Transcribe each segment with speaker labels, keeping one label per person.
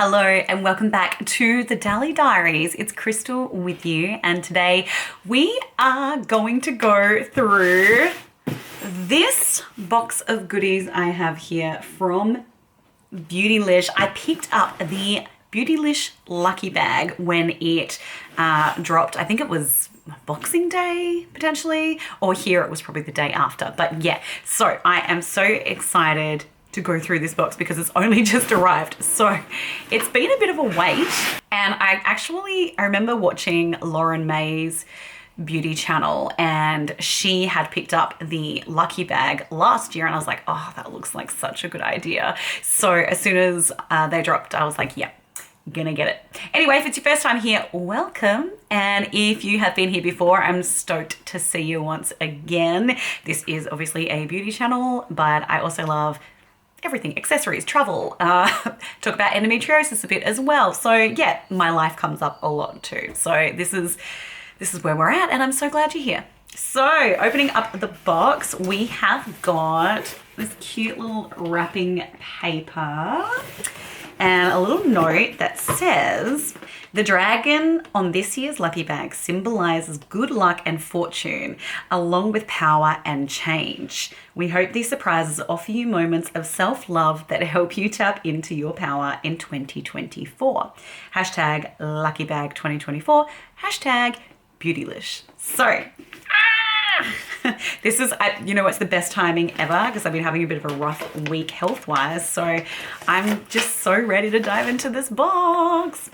Speaker 1: Hello and welcome back to the Dally Diaries. It's Kristel with you, and today we are going to go through this box of goodies I have here from Beautylish. I picked up the Beautylish Lucky Bag when it dropped. I think it was Boxing Day potentially, or here it was probably the day after. But yeah, so I am so excited to go through this box because it's only just arrived. So it's been a bit of a wait, and I remember watching Lauren May's beauty channel, and she had picked up the Lucky Bag last year, and I was like, oh, that looks like such a good idea. So as soon as they dropped, I was like, yeah, gonna get it. Anyway, if it's your first time here, welcome. And if you have been here before, I'm stoked to see you once again. This is obviously a beauty channel, but I also love everything, accessories, travel, talk about endometriosis a bit as well. So yeah, my life comes up a lot too. So this is where we're at, and I'm so glad you're here. So opening up the box, we have got this cute little wrapping paper and a little note that says, the dragon on this year's Lucky Bag symbolizes good luck and fortune, along with power and change. We hope these surprises offer you moments of self-love that help you tap into your power in 2024. Hashtag Lucky Bag 2024, hashtag Beautylish. So, this is, you know, it's the best timing ever because I've been having a bit of a rough week health-wise. So I'm just so ready to dive into this box.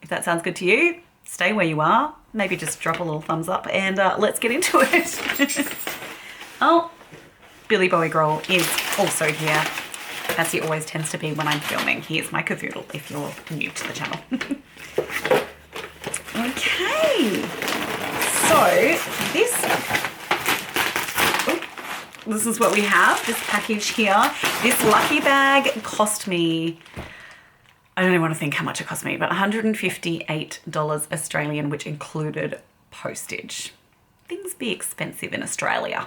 Speaker 1: If that sounds good to you, stay where you are. Maybe just drop a little thumbs up and let's get into it. Oh, Billy Bowie Girl is also here, as he always tends to be when I'm filming. He is my cavoodle if you're new to the channel. Okay, so this is what we have, this package here. This Lucky Bag cost me, I don't even want to think how much it cost me, but $158 Australian, which included postage. Things be expensive in Australia.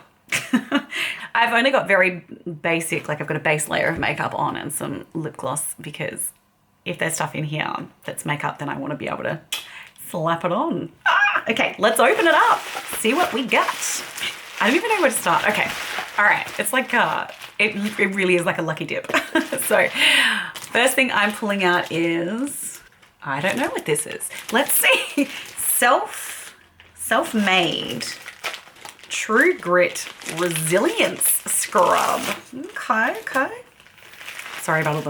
Speaker 1: I've only got very basic, like I've got a base layer of makeup on and some lip gloss, because if there's stuff in here that's makeup, then I want to be able to slap it on. Okay, let's open it up. See what we got. I don't even know where to start. Okay, all right. It's like, it really is like a lucky dip. So first thing I'm pulling out is, I don't know what this is. Let's see. Self-made True Grit Resilience Scrub. Okay. Sorry about all the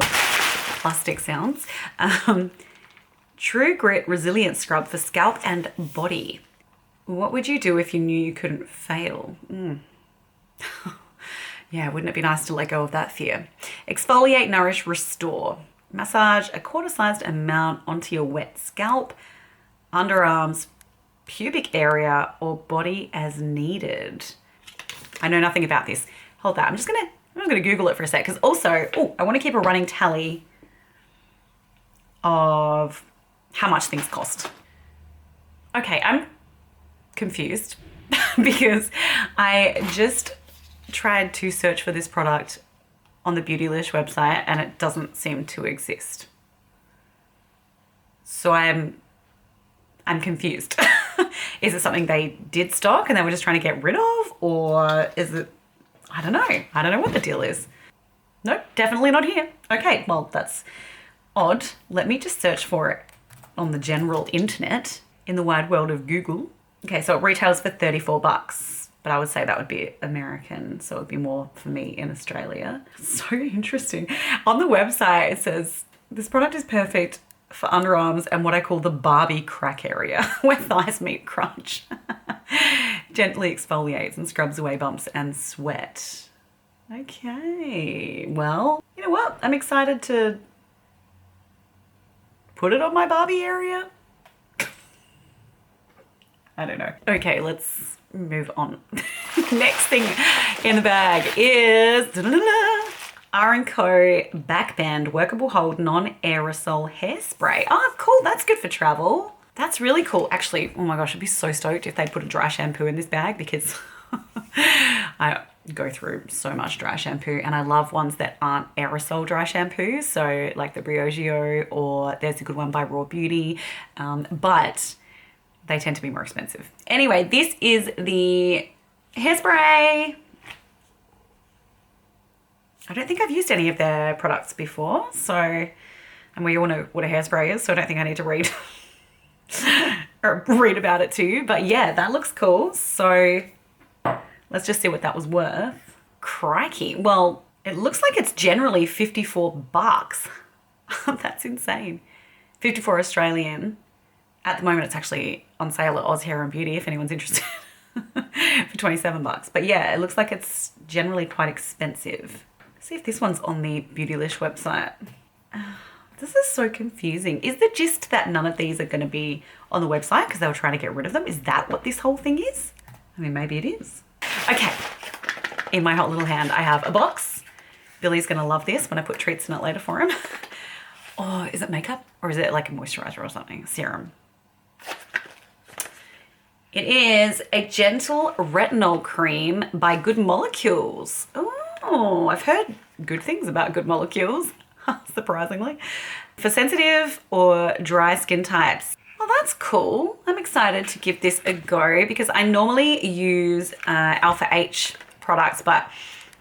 Speaker 1: plastic sounds. True Grit Resilience Scrub for scalp and body. What would you do if you knew you couldn't fail? Yeah, wouldn't it be nice to let go of that fear? Exfoliate, nourish, restore. Massage a quarter-sized amount onto your wet scalp, underarms, pubic area, or body as needed. I know nothing about this. Hold that. I'm gonna Google it for a sec, because also, I want to keep a running tally of how much things cost. Okay, I'm confused because I just tried to search for this product on the Beautylish website and it doesn't seem to exist. So I'm confused. Is it something they did stock and they were just trying to get rid of, or is it, I don't know what the deal is. Nope, definitely not here. Okay, well, that's odd. Let me just search for it on the general internet in the wide world of Google. Okay, so it retails for $34, but I would say that would be American, so it would be more for me in Australia. So interesting. On the website, it says, this product is perfect for underarms and what I call the Barbie crack area, where thighs meet crunch. Gently exfoliates and scrubs away bumps and sweat. Okay, well, you know what? I'm excited to put it on my Barbie area. I don't know. Okay, let's move on. Next thing in the bag is R+CO Backbend Workable Hold Non-Aerosol Hairspray. Oh, cool. That's good for travel. That's really cool. Actually, oh my gosh, I'd be so stoked if they put a dry shampoo in this bag, because go through so much dry shampoo, and I love ones that aren't aerosol dry shampoos. So like the Briogeo, or there's a good one by Raw Beauty, but they tend to be more expensive. Anyway, this is the Hairspray. I don't think I've used any of their products before, so, and we all know what a hairspray is, so I don't think I need to read or read about it too. But yeah, that looks cool. So let's just see what that was worth. Crikey. Well, it looks like it's generally 54 bucks. That's insane. 54 Australian. At the moment, it's actually on sale at Oz Hair and Beauty if anyone's interested for 27 bucks. But yeah, it looks like it's generally quite expensive. Let's see if this one's on the Beautylish website. This is so confusing. Is the gist that none of these are going to be on the website because they were trying to get rid of them? Is that what this whole thing is? I mean, maybe it is. Okay. In my hot little hand, I have a box. Billy's going to love this when I put treats in it later for him. Oh, is it makeup or is it like a moisturizer or something? Serum. It is a gentle retinol cream by Good Molecules. Oh, I've heard good things about Good Molecules, surprisingly. For sensitive or dry skin types. Well, that's cool. I'm excited to give this a go because I normally use Alpha H products, but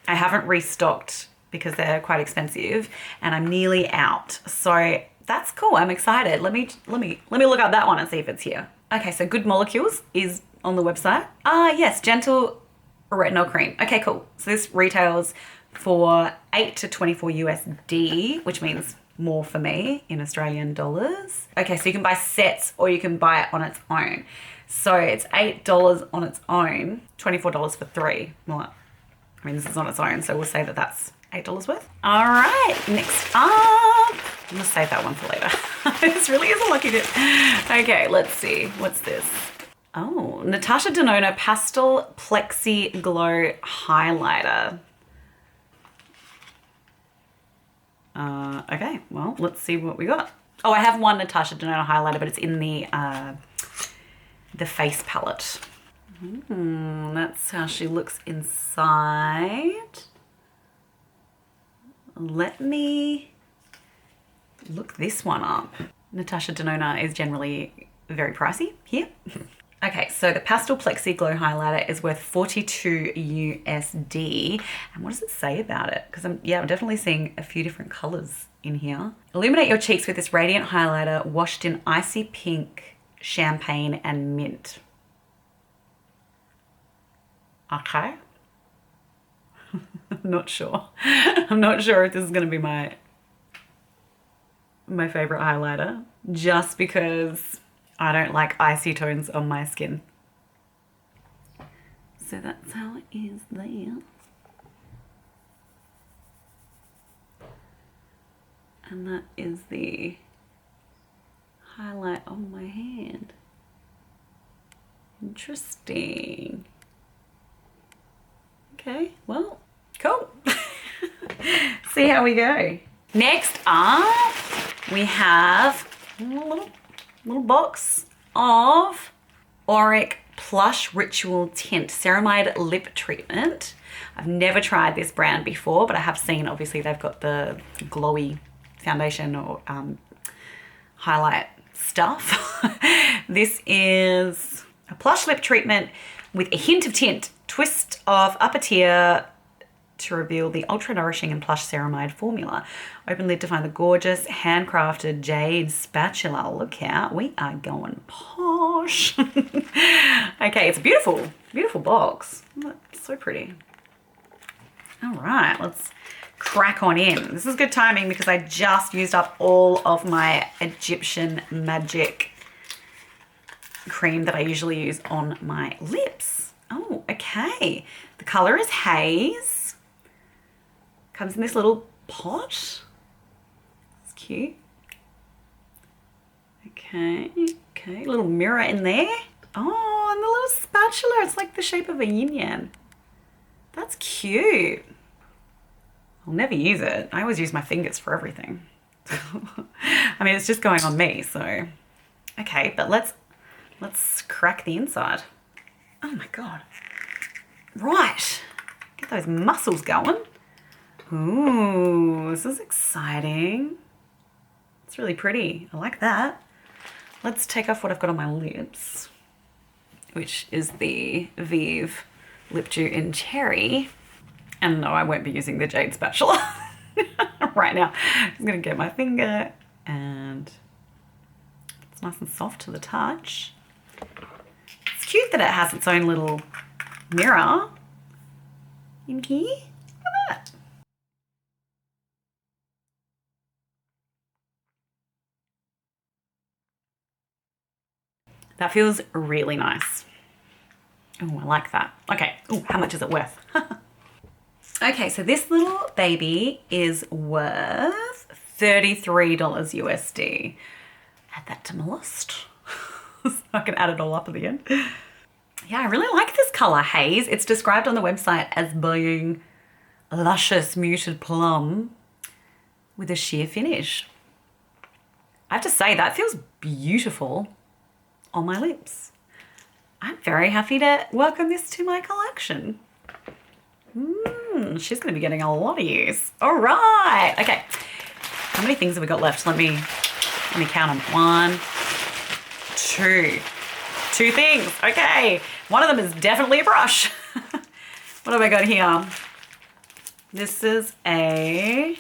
Speaker 1: I haven't restocked because they're quite expensive and I'm nearly out. So that's cool. I'm excited. Let me look up that one and see if it's here. Okay, so Good Molecules is on the website. Yes, gentle retinol cream. Okay, cool. So this retails for 8 to 24 USD, which means more for me in Australian dollars. Okay, so you can buy sets or you can buy it on its own. So it's $8 on its own, $24 for 3. Well, I mean, this is on its own, so we'll say that that's $8 worth. All right, next up, I'm gonna save that one for later. This really is a lucky dip. Okay, let's see, what's this? Oh, Natasha Denona Pastel Plexi Glow Highlighter. Okay, well, let's see what we got. Oh, I have one Natasha Denona highlighter, but it's in the face palette. That's how she looks inside. Let me look this one up. Natasha Denona is generally very pricey here. Okay, so the Pastel Plexi Glow Highlighter is worth 42 USD. And what does it say about it? Because I'm definitely seeing a few different colors in here. Illuminate your cheeks with this radiant highlighter washed in icy pink, champagne, and mint. Okay. I'm not sure. I'm not sure if this is going to be my favorite highlighter, just because I don't like icy tones on my skin. So that's how it is there. And that is the highlight on my hand. Interesting. Okay, well, cool. See how we go. Next up, we have a little box of Auric Plush Ritual Tint Ceramide Lip Treatment. I've never tried this brand before, but I have seen, obviously, they've got the glowy foundation or highlight stuff. This is a plush lip treatment with a hint of tint, twist of upper tier to reveal the ultra nourishing and plush ceramide formula. Open lid to find the gorgeous handcrafted jade spatula. Look out, we are going posh. Okay, it's a beautiful, beautiful box. It's so pretty. All right, let's crack on in. This is good timing because I just used up all of my Egyptian magic cream that I usually use on my lips. Oh, okay. The color is Haze. Comes in this little pot. It's cute. Okay, okay. Little mirror in there. Oh, and the little spatula. It's like the shape of a yin-yang. That's cute. I'll never use it. I always use my fingers for everything. I mean, it's just going on me, so. Okay, but let's crack the inside. Oh my God. Right. Get those muscles going. Ooh, this is exciting. It's really pretty. I like that. Let's take off what I've got on my lips, which is the Vive Lip Dew in Cherry. And no, I won't be using the jade spatula right now. I'm just gonna get my finger, and it's nice and soft to the touch. It's cute that it has its own little mirror in here. Look at that. That feels really nice. Oh, I like that. Okay, oh, how much is it worth? Okay, so this little baby is worth $33 USD. Add that to my list. So I can add it all up at the end. Yeah, I really like this color, Haze. It's described on the website as being luscious muted plum with a sheer finish. I have to say, that feels beautiful on my lips. I'm very happy to welcome this to my collection. She's going to be getting a lot of use. All right. Okay. How many things have we got left? Let me count them. 1, 2. 2 things. Okay. One of them is definitely a brush. What have I got here? This is a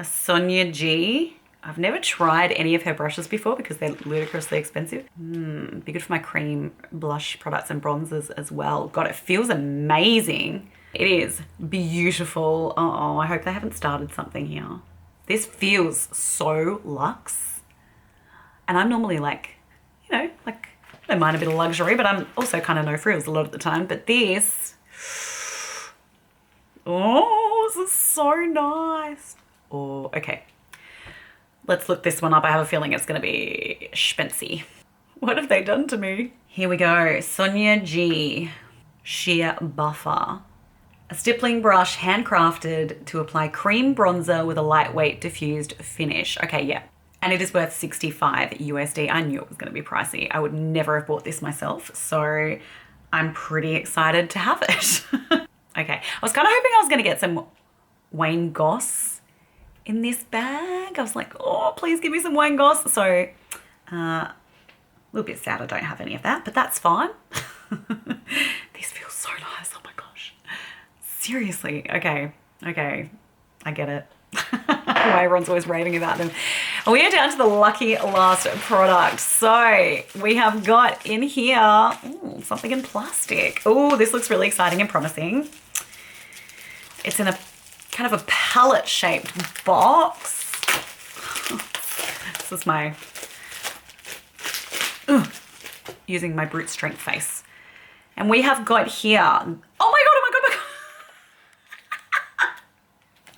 Speaker 1: Sonia G. I've never tried any of her brushes before because they're ludicrously expensive. Be good for my cream blush products and bronzers as well. God, it feels amazing. It is beautiful. Oh, I hope they haven't started something here. This feels so luxe. And I'm normally like, you know, like, I don't mind a bit of luxury, but I'm also kind of no frills a lot of the time. But this, oh, this is so nice. Oh, okay. Let's look this one up. I have a feeling it's going to be spency. What have they done to me? Here we go. Sonia G. Sheer Buffer. A stippling brush handcrafted to apply cream bronzer with a lightweight diffused finish. Okay, yeah. And it is worth 65 USD. I knew it was going to be pricey. I would never have bought this myself. So I'm pretty excited to have it. Okay. I was kind of hoping I was going to get some Wayne Goss in this bag. I was like, oh, please give me some Wayne Goss. So a little bit sad I don't have any of that, but that's fine. This feels so nice. Oh my gosh. Seriously. Okay. Okay. I get it. Why everyone's always raving about them. We are down to the lucky last product. So we have got in here something in plastic. Oh, this looks really exciting and promising. It's in a kind of a palette shaped box. This is my using my brute strength face. And we have got here, oh my god, oh my god, oh my god.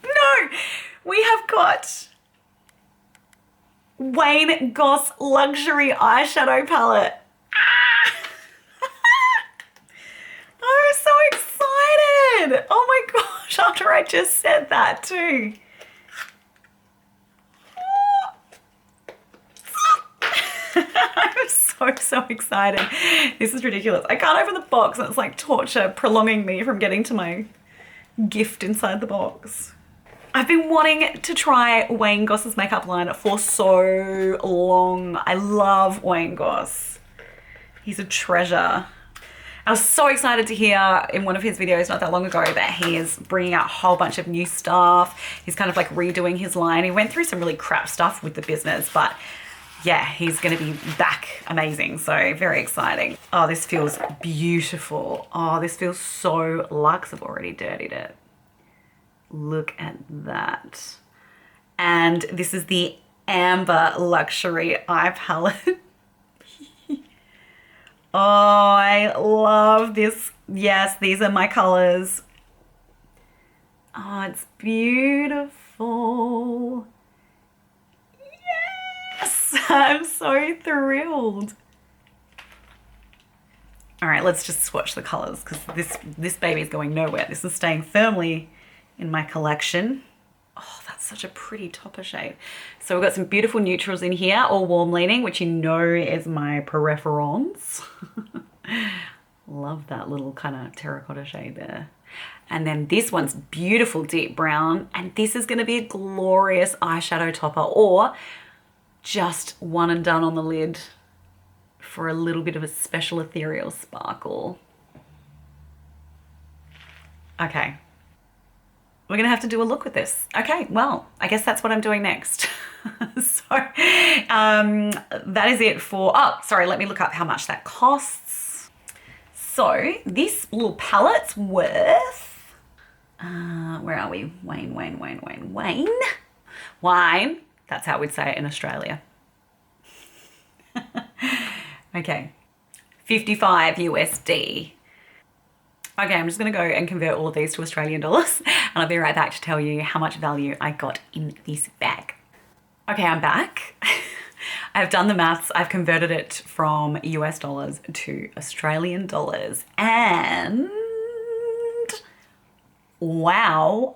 Speaker 1: No, we have got Wayne Goss Luxury Eyeshadow Palette. I'm so excited. Oh my gosh, after I just said that too. I'm so excited. This is ridiculous. I can't open the box and it's like torture prolonging me from getting to my gift inside the box. I've been wanting to try Wayne Goss's makeup line for so long. I love Wayne Goss. He's a treasure. I was so excited to hear in one of his videos not that long ago that he is bringing out a whole bunch of new stuff. He's kind of like redoing his line. He went through some really crap stuff with the business, but yeah, he's going to be back amazing. So very exciting. Oh, this feels beautiful. Oh, this feels so luxe. I've already dirtied it. Look at that. And this is the Amber Luxury Eye Palette. Oh, I love this. Yes, these are my colors. Oh, it's beautiful. Yes, I'm so thrilled. All right, let's just swatch the colors because this baby is going nowhere. This is staying firmly in my collection. Oh, that's such a pretty topper shade. So we've got some beautiful neutrals in here, all warm leaning, which you know is my preference. Love that little kind of terracotta shade there. And then this one's beautiful deep brown. And this is going to be a glorious eyeshadow topper, or just one and done on the lid for a little bit of a special ethereal sparkle. Okay. We're going to have to do a look with this. Okay, well, I guess that's what I'm doing next. So that is it for, oh, sorry, let me look up how much that costs. So this little palette's worth, where are we? Wine. That's how we'd say it in Australia. Okay, 55 USD. Okay, I'm just gonna go and convert all of these to Australian dollars, and I'll be right back to tell you how much value I got in this bag. Okay, I'm back. I've done the maths. I've converted it from US dollars to Australian dollars, and wow.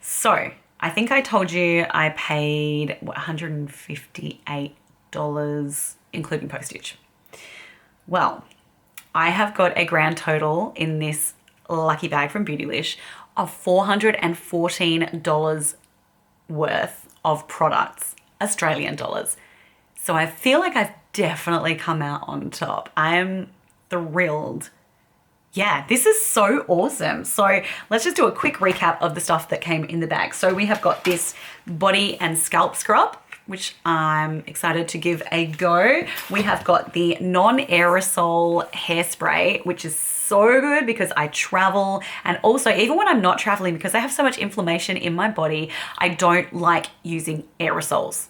Speaker 1: So I think I told you I paid what, $158 including postage. Well, I have got a grand total in this lucky bag from Beautylish of $414 worth of products, Australian dollars. So I feel like I've definitely come out on top. I am thrilled. Yeah, this is so awesome. So let's just do a quick recap of the stuff that came in the bag. So we have got this body and scalp scrub, which I'm excited to give a go. We have got the Non-Aerosol hairspray, which is so good because I travel, and also even when I'm not traveling, because I have so much inflammation in my body, I don't like using aerosols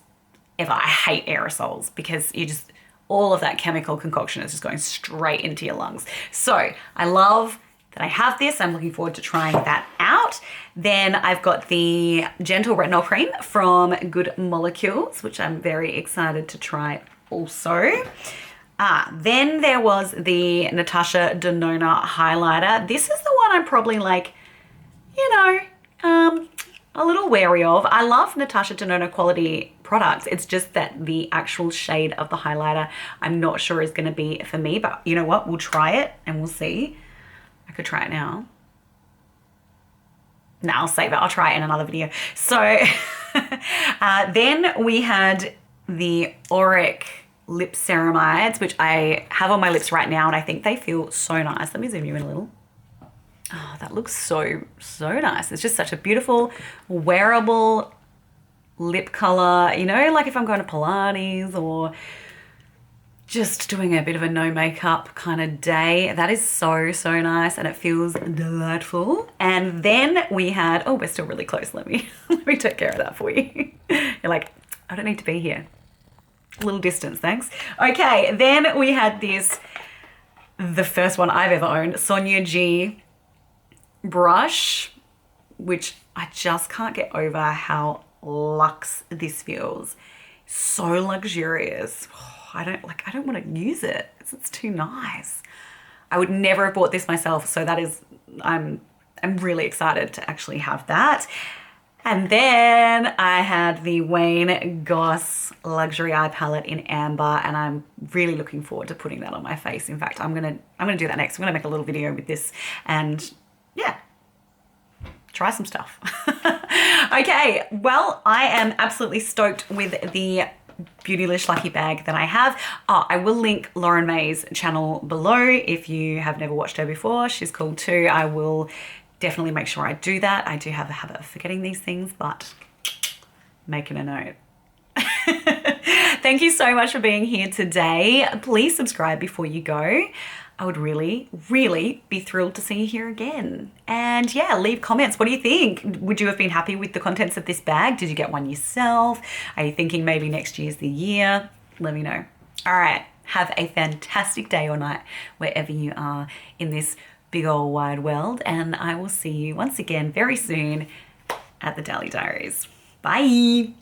Speaker 1: ever. I hate aerosols because you just, all of that chemical concoction is just going straight into your lungs. So I love that I have this. I'm looking forward to trying that out. Then I've got the Gentle Retinol Cream from Good Molecules, which I'm very excited to try also. Then there was the Natasha Denona highlighter. This is the one I'm probably like, you know, a little wary of. I love Natasha Denona quality products. It's just that the actual shade of the highlighter I'm not sure is going to be for me, but you know what? We'll try it and we'll see. I could try it now. No, I'll save it. I'll try it in another video. So then we had the Auric lip ceramides, which I have on my lips right now, and I think they feel so nice. Let me zoom you in a little. Oh, that looks so, so nice. It's just such a beautiful, wearable lip color. You know, like if I'm going to Pilates or just doing a bit of a no makeup kind of day. That is so, so nice, and it feels delightful. And then we had, oh, we're still really close. Let me take care of that for you. You're like, I don't need to be here. A little distance, thanks. Okay, then we had this, the first one I've ever owned, Sonia G brush, which I just can't get over how luxe this feels. So luxurious. I don't want to use it. It's too nice. I would never have bought this myself, so that is, I'm really excited to actually have that. And then I had the Wayne Goss Luxury Eye Palette in Amber, and I'm really looking forward to putting that on my face. In fact, I'm gonna do that next. I'm gonna make a little video with this and yeah, try some stuff. Okay, well, I am absolutely stoked with the Beautylish Lucky Bag that I have. Oh, I will link Lauren May's channel below if you have never watched her before. She's cool too. I will definitely make sure I do that. I do have a habit of forgetting these things, but making a note. Thank you so much for being here today. Please subscribe before you go. I would really, really be thrilled to see you here again. And yeah, leave comments. What do you think? Would you have been happy with the contents of this bag? Did you get one yourself? Are you thinking maybe next year's the year? Let me know. All right, have a fantastic day or night wherever you are in this big old wide world. And I will see you once again very soon at the Dally Diaries. Bye.